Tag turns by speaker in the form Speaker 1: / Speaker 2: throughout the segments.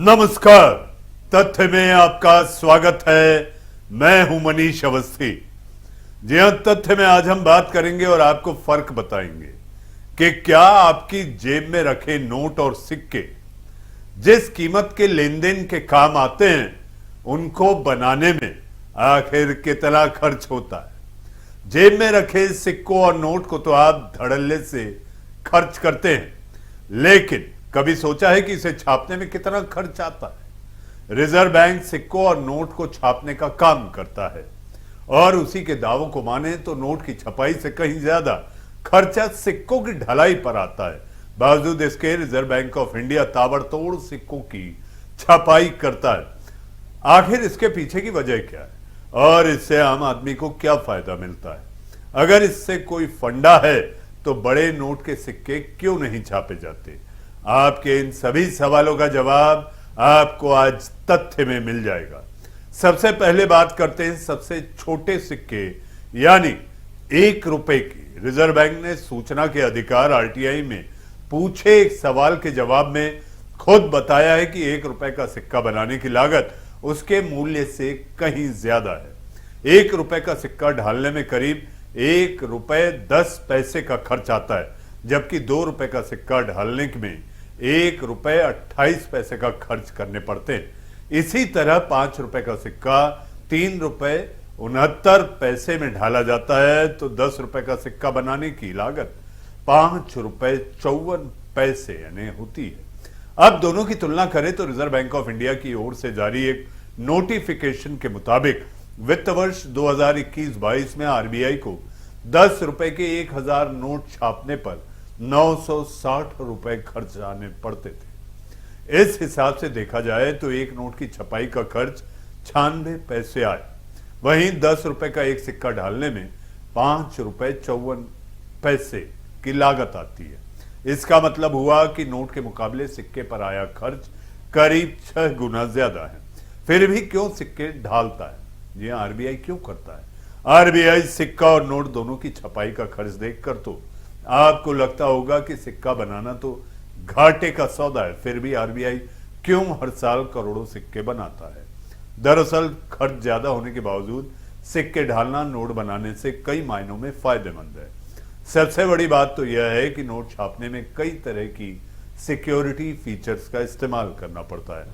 Speaker 1: नमस्कार। तथ्य में आपका स्वागत है। मैं हूं मनीष अवस्थी। जी हां, तथ्य में आज हम बात करेंगे और आपको फर्क बताएंगे कि क्या आपकी जेब में रखे नोट और सिक्के जिस कीमत के लेन देन के काम आते हैं उनको बनाने में आखिर कितना खर्च होता है। जेब में रखे सिक्कों और नोट को तो आप धड़ल्ले से खर्च करते हैं, लेकिन कभी सोचा है कि इसे छापने में कितना खर्च आता है। रिजर्व बैंक सिक्कों और नोट को छापने का काम करता है और उसी के दावों को माने तो नोट की छपाई से कहीं ज्यादा खर्चा सिक्कों की ढलाई पर आता है। बावजूद इसके रिजर्व बैंक ऑफ इंडिया ताबड़तोड़ सिक्कों की छपाई करता है। आखिर इसके पीछे की वजह क्या है और इससे आम आदमी को क्या फायदा मिलता है? अगर इससे कोई फंडा है तो बड़े नोट के सिक्के क्यों नहीं छापे जाते? आपके इन सभी सवालों का जवाब आपको आज तथ्य में मिल जाएगा। सबसे पहले बात करते हैं सबसे छोटे सिक्के यानी 1 रुपए की। रिजर्व बैंक ने सूचना के अधिकार आरटीआई में पूछे एक सवाल के जवाब में खुद बताया है कि 1 रुपए का सिक्का बनाने की लागत उसके मूल्य से कहीं ज्यादा है। 1 रुपए का सिक्का ढालने में करीब 1 रुपए 10 पैसे का खर्च आता है, जबकि 2 रुपए का सिक्का ढालने में 1 रुपए 28 पैसे का खर्च करने पड़ते हैं। इसी तरह 5 रुपए का सिक्का 3 रुपए 69 पैसे में ढाला जाता है तो 10 रुपए का सिक्का बनाने की लागत 5 रुपए 54 पैसे यानी होती है। अब दोनों की तुलना करें तो रिजर्व बैंक ऑफ इंडिया की ओर से जारी एक नोटिफिकेशन के मुताबिक वित्त वर्ष 2021-22 में आरबीआई को 10 रुपए के 1000 नोट छापने पर 960 रुपए खर्च आने पड़ते थे। इस हिसाब से देखा जाए तो एक नोट की छपाई का खर्च 96 पैसे आए। वहीं 10 रुपए का एक सिक्का ढालने में 5 रुपए 54 पैसे की लागत आती है। इसका मतलब हुआ कि नोट के मुकाबले सिक्के पर आया खर्च करीब 6 गुना ज्यादा है। फिर भी क्यों सिक्के ढालता है? ये आरबीआई क्यों करता है? आरबीआई सिक्का और नोट दोनों की छपाई का खर्च देखकर तो आपको लगता होगा कि सिक्का बनाना तो घाटे का सौदा है, फिर भी आरबीआई क्यों हर साल करोड़ों सिक्के बनाता है? दरअसल खर्च ज्यादा होने के बावजूद सिक्के ढालना नोट बनाने से कई मायनों में फायदेमंद है। सबसे बड़ी बात तो यह है कि नोट छापने में कई तरह की सिक्योरिटी फीचर्स का इस्तेमाल करना पड़ता है।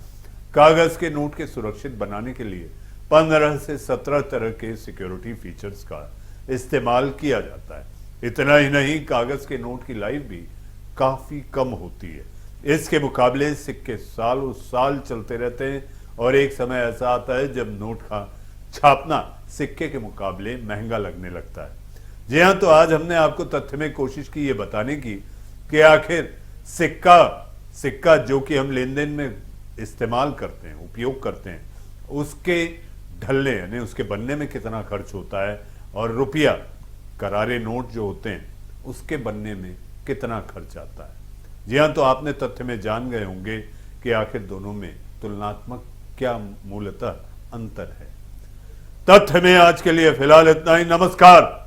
Speaker 1: कागज के नोट के सुरक्षित बनाने के लिए 15 से 17 तरह के सिक्योरिटी फीचर्स का इस्तेमाल किया जाता है। इतना ही नहीं, कागज के नोट की लाइफ भी काफी कम होती है। इसके मुकाबले सिक्के सालों साल चलते रहते हैं और एक समय ऐसा आता है जब नोट का छापना सिक्के के मुकाबले महंगा लगने लगता है। जी हां, तो आज हमने आपको तथ्य में कोशिश की ये बताने की कि आखिर सिक्का जो कि हम लेन देन में इस्तेमाल करते हैं, उपयोग करते हैं, उसके ढलने यानी उसके बनने में कितना खर्च होता है और रुपया करारे नोट जो होते हैं उसके बनने में कितना खर्च आता है। जी हां, तो आपने तथ्य में जान गए होंगे कि आखिर दोनों में तुलनात्मक क्या मूलतः अंतर है। तथ्य में आज के लिए फिलहाल इतना ही। नमस्कार।